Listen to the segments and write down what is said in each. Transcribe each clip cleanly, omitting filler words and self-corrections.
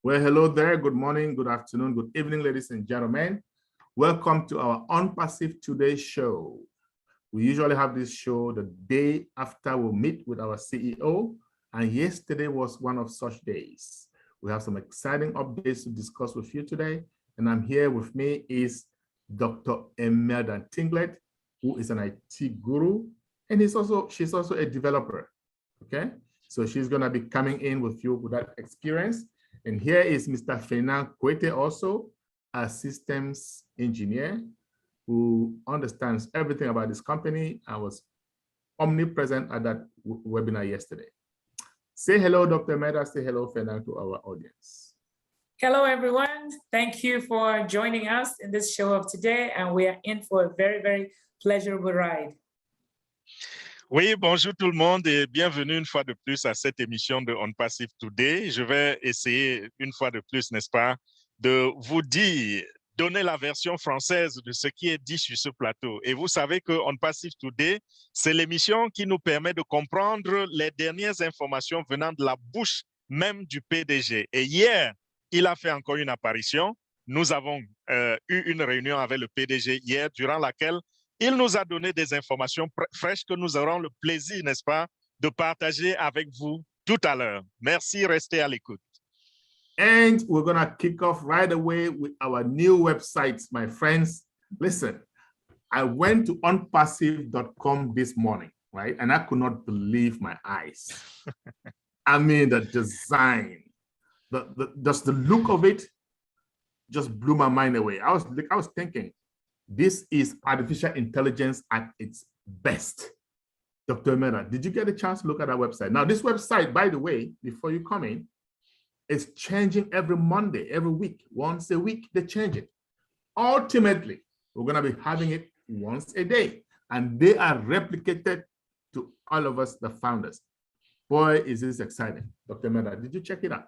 Well, hello there. Good morning, good afternoon, good evening, ladies and gentlemen. Welcome to our ONPASSIVE Today show. We usually have this show the day after we meet with our CEO, and yesterday was one of such days. We have some exciting updates to discuss with you today, and I'm here with me is Dr. Emelda Ntinglet, who is an IT guru, and she's also a developer, okay? So she's gonna be coming in with you with that experience. And here is Mr. Fernand Kuete, also a systems engineer who understands everything about this company and was omnipresent at that webinar yesterday. Say hello, Dr. Emelda. Say hello, Fernand, to our audience. Hello, everyone. Thank you for joining us in this show of today. And we are in for a very, very pleasurable ride. Oui, bonjour tout le monde et bienvenue une fois de plus à cette émission de ONPASSIVE Today. Je vais essayer une fois de plus, n'est-ce pas, de vous dire, donner la version française de ce qui est dit sur ce plateau. Et vous savez que ONPASSIVE Today, c'est l'émission qui nous permet de comprendre les dernières informations venant de la bouche même du PDG. Et hier, il a fait encore une apparition. Nous avons eu une réunion avec le PDG hier, durant laquelle il nous a donné des informations fraîches que nous aurons le plaisir, n'est-ce pas, de partager avec vous tout à l'heure. Merci, restez à l'écoute. And we're going to kick off right away with our new website, my friends. Listen, I went to onpassive.com this morning, right? And I could not believe my eyes. I mean, the design, just the look of it just blew my mind away. I was thinking, this is artificial intelligence at its best. Dr. Emelda, did you get a chance to look at our website? Now, this website, by the way, before you come in, is changing every Monday, every week. Once a week, they change it. Ultimately, we're going to be having it once a day, and they are replicated to all of us, the founders. Boy, is this exciting. Dr. Emelda, did you check it out?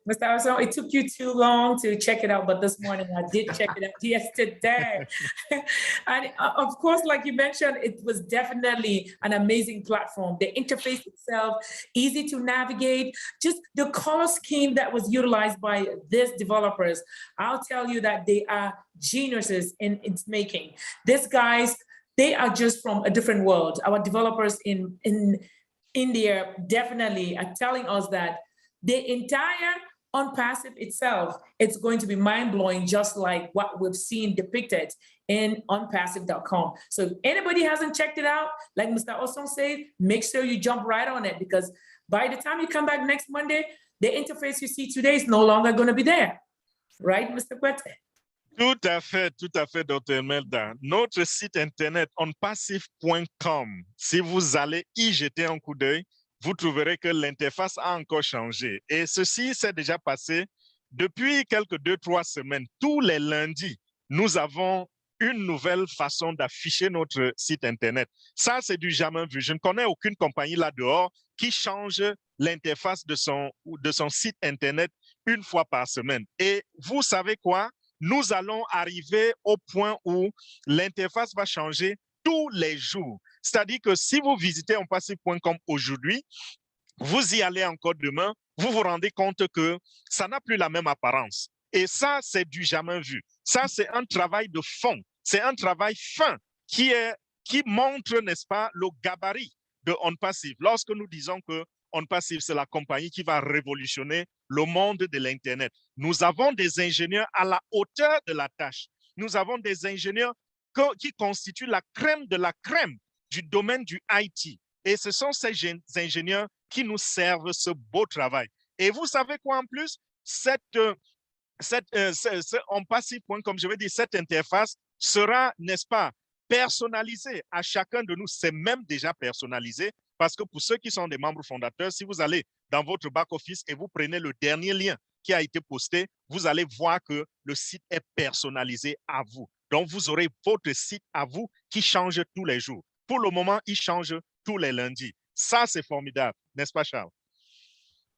Mr. Osong, it took you too long to check it out, but this morning I did check it out yesterday. And of course, like you mentioned, it was definitely an amazing platform. The interface itself, easy to navigate, just the color scheme that was utilized by these developers. I'll tell you that they are geniuses in its making. These guys, they are just from a different world. Our developers in India definitely are telling us that the entire ONPASSIVE itself, it's going to be mind-blowing, just like what we've seen depicted in onpassive.com. So if anybody hasn't checked it out, like Mr. Osong said, make sure you jump right on it, because by the time you come back next Monday, the interface you see today is no longer going to be there. Right, Mr. Kuete? Tout à fait, Dr. Emelda. Notre site internet onpassive.com, si vous allez y jeter un coup d'œil, vous trouverez que l'interface a encore changé. Et ceci s'est déjà passé depuis quelques 2-3 semaines. Tous les lundis, nous avons une nouvelle façon d'afficher notre site Internet. Ça, c'est du jamais vu. Je ne connais aucune compagnie là-dehors qui change l'interface de son site Internet une fois par semaine. Et vous savez quoi? Nous allons arriver au point où l'interface va changer tous les jours. C'est-à-dire que si vous visitez onpassive.com aujourd'hui, vous y allez encore demain, vous vous rendez compte que ça n'a plus la même apparence. Et ça, c'est du jamais vu. Ça, c'est un travail de fond. C'est un travail fin qui montre, n'est-ce pas, le gabarit de ONPASSIVE. Lorsque nous disons que ONPASSIVE, c'est la compagnie qui va révolutionner le monde de l'Internet. Nous avons des ingénieurs à la hauteur de la tâche. Nous avons des ingénieurs qui constituent la crème de la crème du domaine du IT. Et ce sont ces ingénieurs qui nous servent ce beau travail. Et vous savez quoi en plus? ONPASSIVE.com, comme je vais dire, cette interface sera, n'est-ce pas, personnalisée à chacun de nous. C'est même déjà personnalisé parce que pour ceux qui sont des membres fondateurs, si vous allez dans votre back-office et vous prenez le dernier lien qui a été posté, vous allez voir que le site est personnalisé à vous. Donc, vous aurez votre site à vous qui change tous les jours. Pour le moment, il change tous les lundis. Ça, c'est formidable, n'est-ce pas, Charles?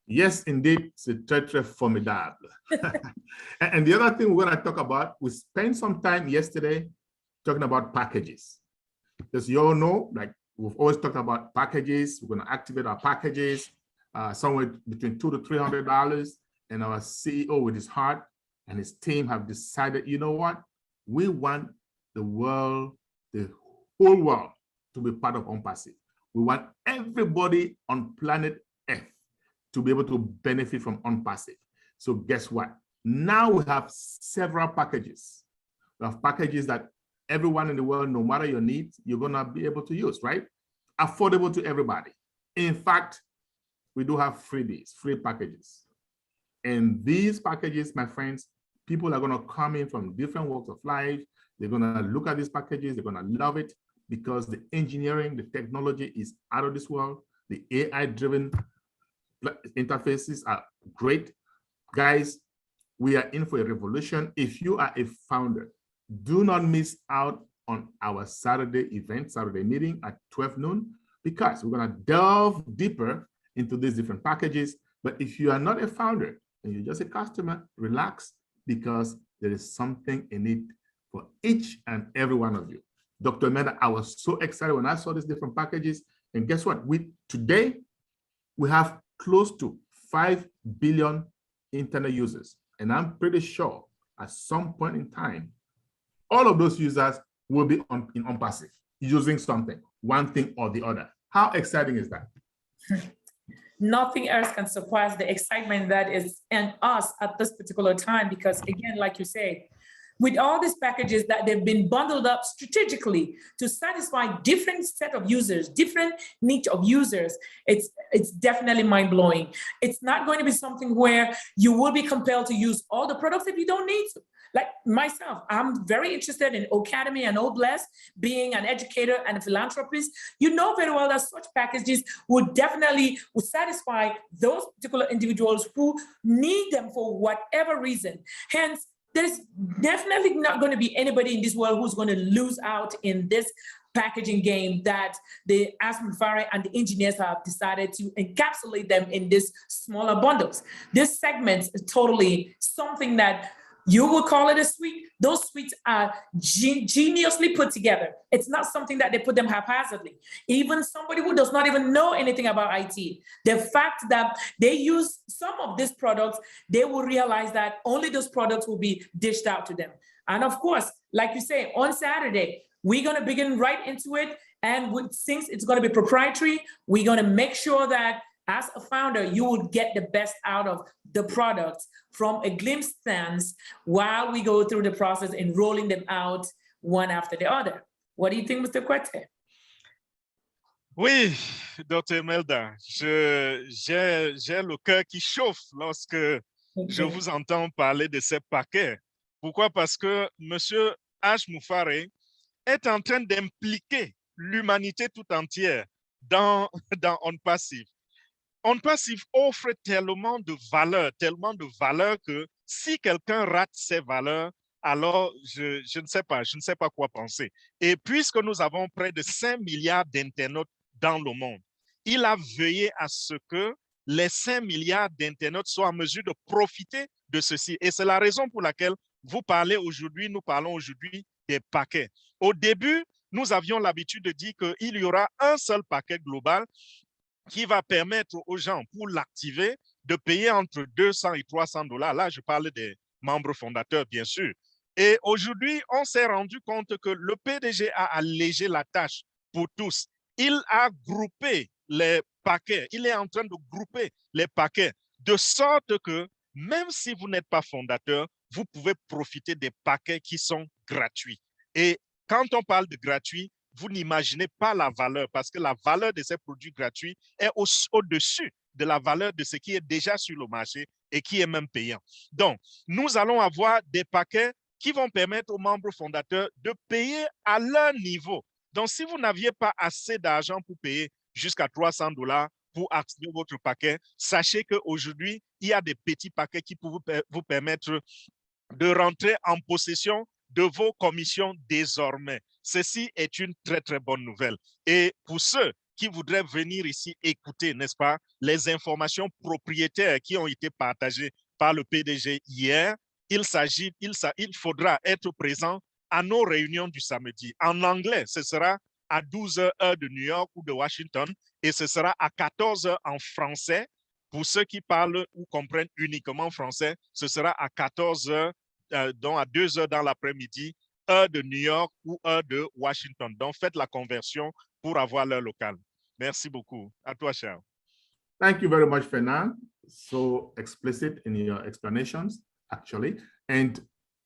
Yes, indeed, c'est très, très formidable. And the other thing we're going to talk about, we spent some time yesterday talking about packages. As you all know, like we've always talked about packages. We're going to activate our packages somewhere between $200 to $300. and our CEO with his heart and his team have decided, you know what? We want the world, the whole world, to be part of ONPASSIVE. We want everybody on planet Earth to be able to benefit from ONPASSIVE. So guess what? Now we have several packages. We have packages that everyone in the world, no matter your needs, you're gonna be able to use, right? Affordable to everybody. In fact, we do have freebies, free packages. And these packages, my friends, people are gonna come in from different walks of life. They're gonna look at these packages, they're gonna love it because the engineering, the technology is out of this world. The AI-driven interfaces are great. Guys, we are in for a revolution. If you are a founder, do not miss out on our Saturday event, Saturday meeting at 12 noon, because we're gonna delve deeper into these different packages. But if you are not a founder and you're just a customer, relax, because there is something in it for each and every one of you. Dr. Emelda, I was so excited when I saw these different packages. And guess what? Today, we have close to 5 billion internet users. And I'm pretty sure at some point in time, all of those users will be in ONPASSIVE, using something, one thing or the other. How exciting is that? Nothing else can surpass the excitement that is in us at this particular time, because again, like you say, with all these packages that they've been bundled up strategically to satisfy different set of users, different niche of users, it's definitely mind-blowing. It's not going to be something where you will be compelled to use all the products if you don't need to. Like myself, I'm very interested in Academy and Bless, being an educator and a philanthropist. You know very well that such packages would definitely satisfy those particular individuals who need them for whatever reason. Hence, there's definitely not going to be anybody in this world who's going to lose out in this packaging game that the MUFAREH and the engineers have decided to encapsulate them in these smaller bundles. This segment is totally something that you will call it a suite. Those suites are geniusly put together. It's not something that they put them haphazardly. Even somebody who does not even know anything about IT, the fact that they use some of these products, they will realize that only those products will be dished out to them. And of course, like you say, on Saturday, we're going to begin right into it. And since it's going to be proprietary, we're going to make sure that as a founder, you would get the best out of the products from a glimpse stance while we go through the process in rolling them out one after the other. What do you think, Mr. Kuete? Oui, Dr. Emelda, j'ai le cœur qui chauffe lorsque je vous entends parler de ces paquets. Pourquoi? Parce que M. MUFAREH est en train d'impliquer l'humanité tout entière dans ONPASSIVE. ONPASSIVE offre tellement de valeurs que si quelqu'un rate ces valeurs, alors je ne sais pas quoi penser. Et puisque nous avons près de 5 milliards d'internautes dans le monde, il a veillé à ce que les 5 milliards d'internautes soient en mesure de profiter de ceci. Et c'est la raison pour laquelle nous parlons aujourd'hui des paquets. Au début, nous avions l'habitude de dire qu'il y aura un seul paquet global qui va permettre aux gens, pour l'activer, de payer entre 200 et 300 $. Là, je parle des membres fondateurs, bien sûr. Et aujourd'hui, on s'est rendu compte que le PDG a allégé la tâche pour tous. Il a groupé les paquets. Il est en train de grouper les paquets de sorte que même si vous n'êtes pas fondateur, vous pouvez profiter des paquets qui sont gratuits. Et quand on parle de gratuit, vous n'imaginez pas la valeur parce que la valeur de ces produits gratuits est au-dessus de la valeur de ce qui est déjà sur le marché et qui est même payant. Donc, nous allons avoir des paquets qui vont permettre aux membres fondateurs de payer à leur niveau. Donc, si vous n'aviez pas assez d'argent pour payer jusqu'à 300 $ pour activer votre paquet, sachez qu'aujourd'hui, il y a des petits paquets qui peuvent vous permettre de rentrer en possession de vos commissions désormais. Ceci est une très, très bonne nouvelle. Et pour ceux qui voudraient venir ici écouter, n'est-ce pas, les informations propriétaires qui ont été partagées par le PDG hier, il faudra être présent à nos réunions du samedi. En anglais, ce sera à 12 h heure de New York ou de Washington et ce sera à 14 h en français Pour ceux qui parlent ou comprennent uniquement français, ce sera à 14 heures, donc à 2 heures dans l'après-midi, heure de New York ou heure de Washington. Donc, faites la conversion pour avoir l'heure locale. Merci beaucoup. À toi, Charles. Thank you very much, Fernand. So explicit in your explanations, actually. And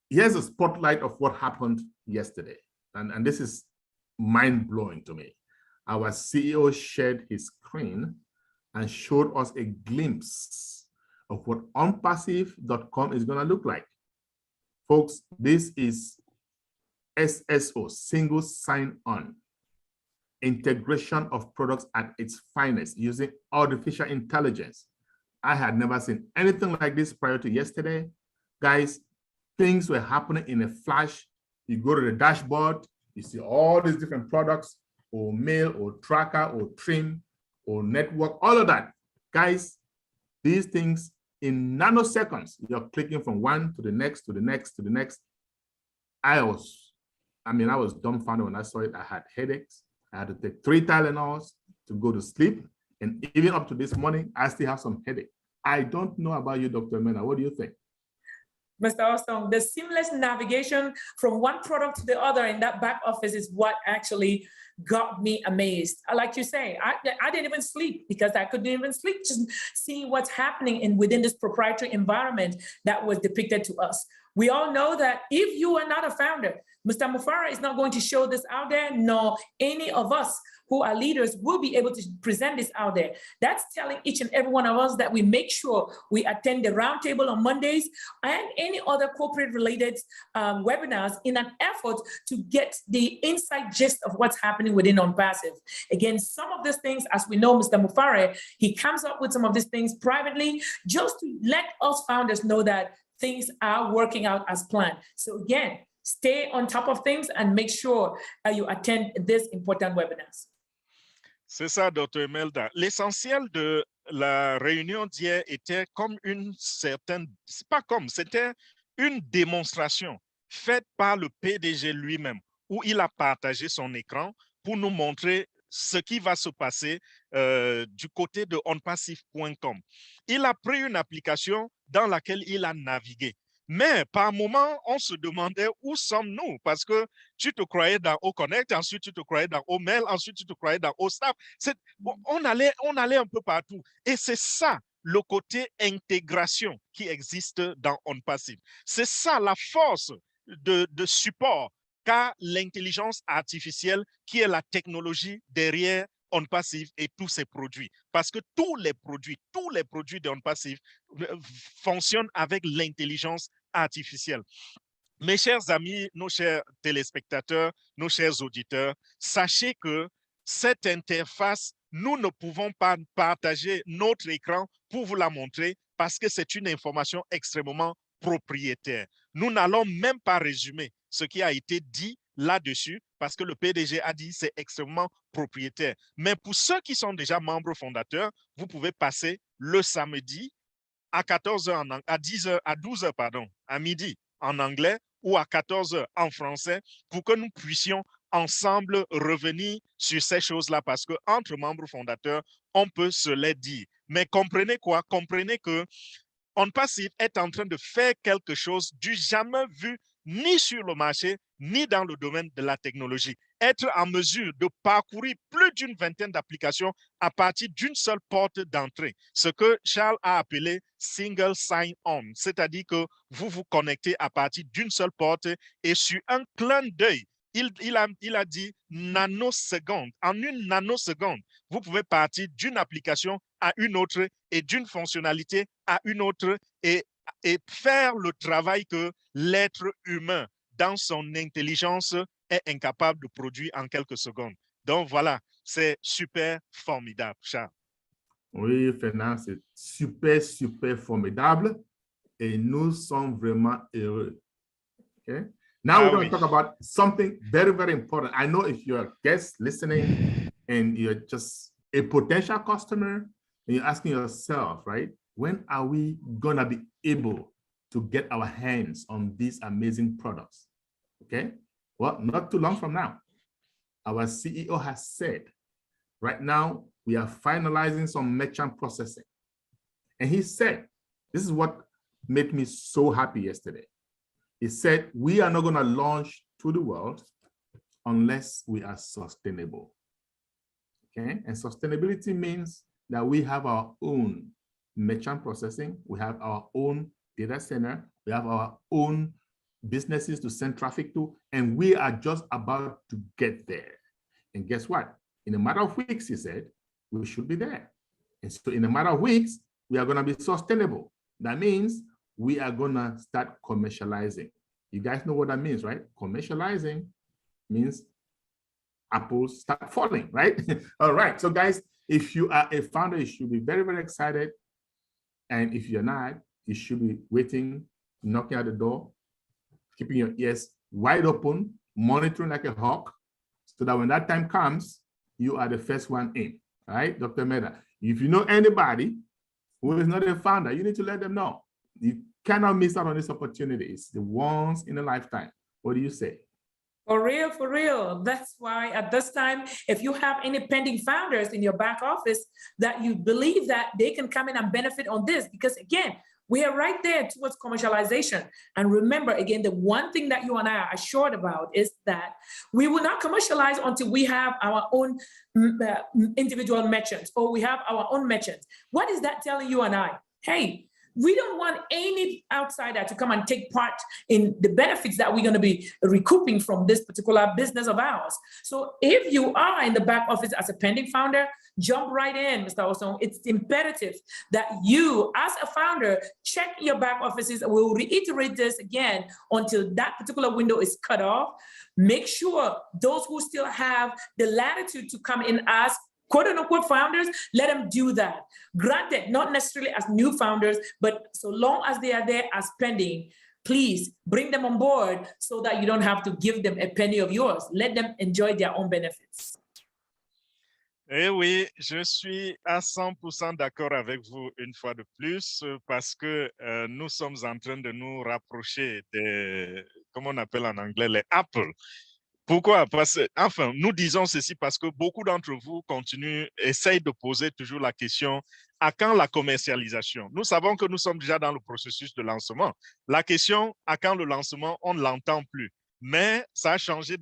here's a spotlight of what happened yesterday. And this is mind-blowing to me. Our CEO shared his screen and showed us a glimpse of what ONPASSIVE.com is going to look like. Folks, this is SSO, single sign-on, integration of products at its finest using artificial intelligence. I had never seen anything like this prior to yesterday. Guys, things were happening in a flash. You go to the dashboard, you see all these different products, or mail, or tracker, or trim, or network, all of that. Guys, these things in nanoseconds, you're clicking from one to the next, to the next, to the next. I was dumbfounded when I saw it. I had headaches. I had to take 3 Tylenols to go to sleep. And even up to this morning, I still have some headache. I don't know about you, Dr. Emelda. What do you think? Mr. Osong, the seamless navigation from one product to the other in that back office is what actually got me amazed. Like you say, I didn't even sleep because I couldn't even sleep, just seeing what's happening within this proprietary environment that was depicted to us. We all know that if you are not a founder, Mr. MUFAREH is not going to show this out there, nor any of us who are leaders will be able to present this out there. That's telling each and every one of us that we make sure we attend the roundtable on Mondays and any other corporate related webinars in an effort to get the inside gist of what's happening within ONPASSIVE. Again, some of these things, as we know, Mr. MUFAREH, he comes up with some of these things privately just to let us founders know that things are working out as planned. So again, stay on top of things and make sure you attend these important webinars. C'est ça, Dr. Emelda. L'essentiel de la réunion d'hier était comme une certaine, c'est pas comme, c'était une démonstration faite par le PDG lui-même, où il a partagé son écran pour nous montrer ce qui va se passer du côté de onpassive.com. Il a pris une application dans laquelle il a navigué. Mais par moment, on se demandait où sommes-nous parce que tu te croyais dans OConnect, ensuite tu te croyais dans OMail, ensuite tu te croyais dans OStaff. On allait un peu partout. Et c'est ça le côté intégration qui existe dans ONPASSIVE. C'est ça la force de support qu'a l'intelligence artificielle qui est la technologie derrière ONPASSIVE et tous ses produits. Parce que tous les produits de ONPASSIVE fonctionnent avec l'intelligence artificielle. Mes chers amis, nos chers téléspectateurs, nos chers auditeurs, sachez que cette interface, nous ne pouvons pas partager notre écran pour vous la montrer parce que c'est une information extrêmement propriétaire. Nous n'allons même pas résumer ce qui a été dit là-dessus parce que le PDG a dit c'est extrêmement propriétaire. Mais pour ceux qui sont déjà membres fondateurs, vous pouvez passer le samedi à 14h, à 10h, à 12h, pardon, à midi en anglais ou à 14h en français pour que nous puissions ensemble revenir sur ces choses-là parce qu'entre membres fondateurs, on peut se les dire. Mais comprenez quoi? Comprenez que ONPASSIVE est en train de faire quelque chose du jamais vu ni sur le marché, ni dans le domaine de la technologie. Être en mesure de parcourir plus d'une vingtaine d'applications à partir d'une seule porte d'entrée, ce que Charles a appelé single sign-on, c'est-à-dire que vous vous connectez à partir d'une seule porte et sur un clin d'œil, il a dit nanoseconde. En une nanoseconde, vous pouvez partir d'une application à une autre et d'une fonctionnalité à une autre et faire le travail que l'être humain, dans son intelligence, est incapable de produire en quelques secondes. Donc voilà, c'est super formidable, Charles. Oui, Fernand, c'est super, super formidable et nous sommes vraiment heureux. Okay? Now we're going to talk about something very, very important. I know if you're a guest listening and you're just a potential customer and you're asking yourself, right, when are we going to be able to get our hands on these amazing products? Okay, well, not too long from now. Our CEO has said, right now, we are finalizing some merchant processing. And he said, this is what made me so happy yesterday. He said, we are not going to launch to the world unless we are sustainable. Okay, and sustainability means that we have our own merchant processing, we have our own data center, we have our own businesses to send traffic to, and we are just about to get there. And guess what? In a matter of weeks, he said, we should be there. And so in a matter of weeks, we are going to be sustainable. That means we are going to start commercializing. You guys know what that means, right? Commercializing means apples start falling, right? All right. So guys, if you are a founder, you should be very, very excited. And if you're not, you should be waiting, knocking at the door, keeping your ears wide open, monitoring like a hawk, so that when that time comes, you are the first one in, right? Dr. Emelda, if you know anybody who is not a founder, you need to let them know. You cannot miss out on this opportunity. It's the once in a lifetime. What do you say? For real, for real. That's why at this time, if you have any pending founders in your back office that you believe that they can come in and benefit on this, because again, we are right there towards commercialization. And remember, again, the one thing that you and I are assured about is that we will not commercialize until we have our own individual merchants, or we have our own merchants. What is that telling you and I? Hey, we don't want any outsider to come and take part in the benefits that we're going to be recouping from this particular business of ours. So if you are in the back office as a pending founder, jump right in, Mr. Osong. It's imperative that you, as a founder, check your back offices. We'll reiterate this again until that particular window is cut off. Make sure those who still have the latitude to come in as quote unquote founders, let them do that. Granted, not necessarily as new founders, but so long as they are there as pending, please bring them on board so that you don't have to give them a penny of yours. Let them enjoy their own benefits. Eh oui, je suis à 100% d'accord avec vous une fois de plus parce que nous sommes en train de nous rapprocher des, comment on appelle en anglais, les Apple. Pourquoi? Parce que, enfin, nous disons ceci parce que beaucoup d'entre vous essayent de poser toujours la question à quand la commercialisation? Nous savons que nous sommes déjà dans le processus de lancement. La question à quand le lancement, on ne l'entend plus. Mais ça a changé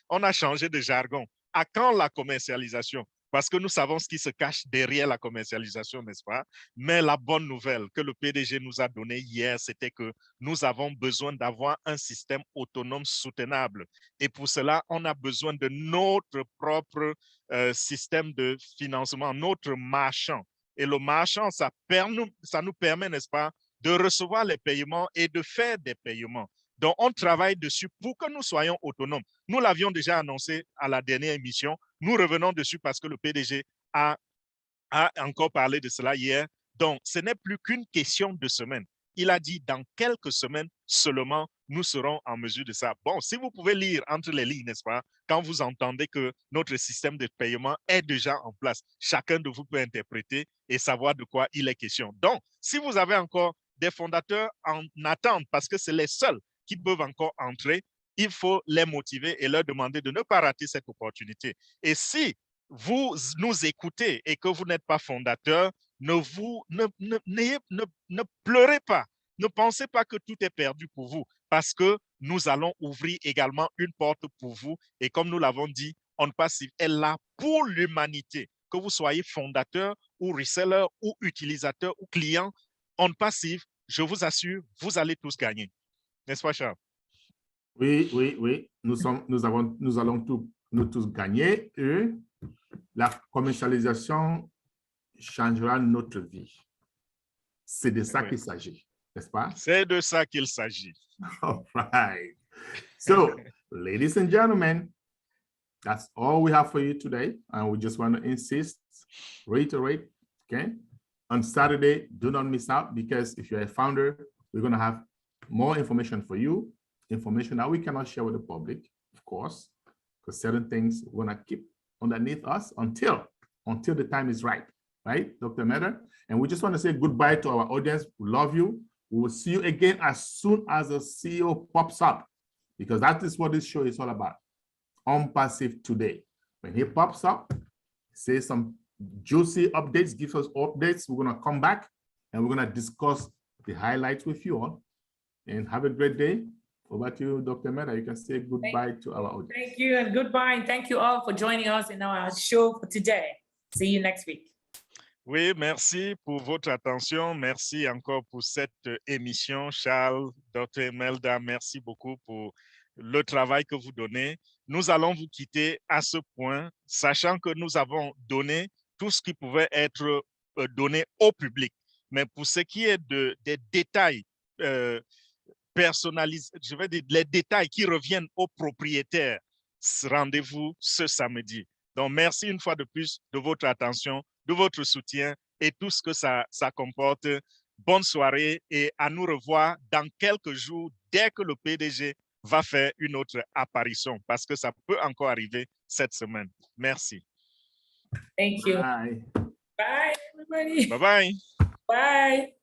on a changé de jargon. À quand la commercialisation? Parce que nous savons ce qui se cache derrière la commercialisation, n'est-ce pas? Mais la bonne nouvelle que le PDG nous a donnée hier, c'était que nous avons besoin d'avoir un système autonome soutenable. Et pour cela, on a besoin de notre propre système de financement, notre marchand. Et le marchand, ça nous permet, n'est-ce pas, de recevoir les paiements et de faire des paiements. Donc, on travaille dessus pour que nous soyons autonomes. Nous l'avions déjà annoncé à la dernière émission. Nous revenons dessus parce que le PDG a encore parlé de cela hier. Donc, ce n'est plus qu'une question de semaine. Il a dit dans quelques semaines seulement, nous serons en mesure de ça. Bon, si vous pouvez lire entre les lignes, n'est-ce pas, quand vous entendez que notre système de paiement est déjà en place, chacun de vous peut interpréter et savoir de quoi il est question. Donc, si vous avez encore des fondateurs en attente, parce que c'est les seuls qui peuvent encore entrer, il faut les motiver et leur demander de ne pas rater cette opportunité. Et si vous nous écoutez et que vous n'êtes pas fondateur, ne pleurez pas. Ne pensez pas que tout est perdu pour vous parce que nous allons ouvrir également une porte pour vous. Et comme nous l'avons dit, ONPASSIVE est là pour l'humanité. Que vous soyez fondateur ou reseller ou utilisateur ou client, ONPASSIVE, je vous assure, vous allez tous gagner. N'est-ce pas, Charles? Oui, oui, oui. Nous allons nous tous gagner et la commercialisation changera notre vie. C'est de ça qu'il s'agit, n'est-ce pas? C'est de ça qu'il s'agit. All right. So, ladies and gentlemen, that's all we have for you today. And we just want to reiterate, okay? On Saturday, do not miss out because if you're a founder, we're going to have more information for you, information that we cannot share with the public, of course, because certain things we're going to keep underneath us until the time is right, Dr. Emelda? And we just want to say goodbye to our audience. We love you. We will see you again as soon as the CEO pops up, because that is what this show is all about. ONPASSIVE today. When he pops up, say some juicy updates, give us updates. We're going to come back and we're going to discuss the highlights with you all. And have a great day. Over to you, Dr. Emelda. You can say goodbye to our audience. Thank you and goodbye. And thank you all for joining us in our show for today. See you next week. Oui, merci pour votre attention. Merci encore pour cette émission. Charles, Dr. Emelda, merci beaucoup pour le travail que vous donnez. Nous allons vous quitter à ce point, sachant que nous avons donné tout ce qui pouvait être donné au public. Mais pour ce qui est des détails personnalisés, je vais dire les détails qui reviennent aux propriétaires, rendez-vous ce samedi. Donc, merci une fois de plus de votre attention, de votre soutien et tout ce que ça comporte. Bonne soirée et à nous revoir dans quelques jours dès que le PDG va faire une autre apparition parce que ça peut encore arriver cette semaine. Merci. Thank you. Bye. Bye, everybody. Bye-bye. Bye.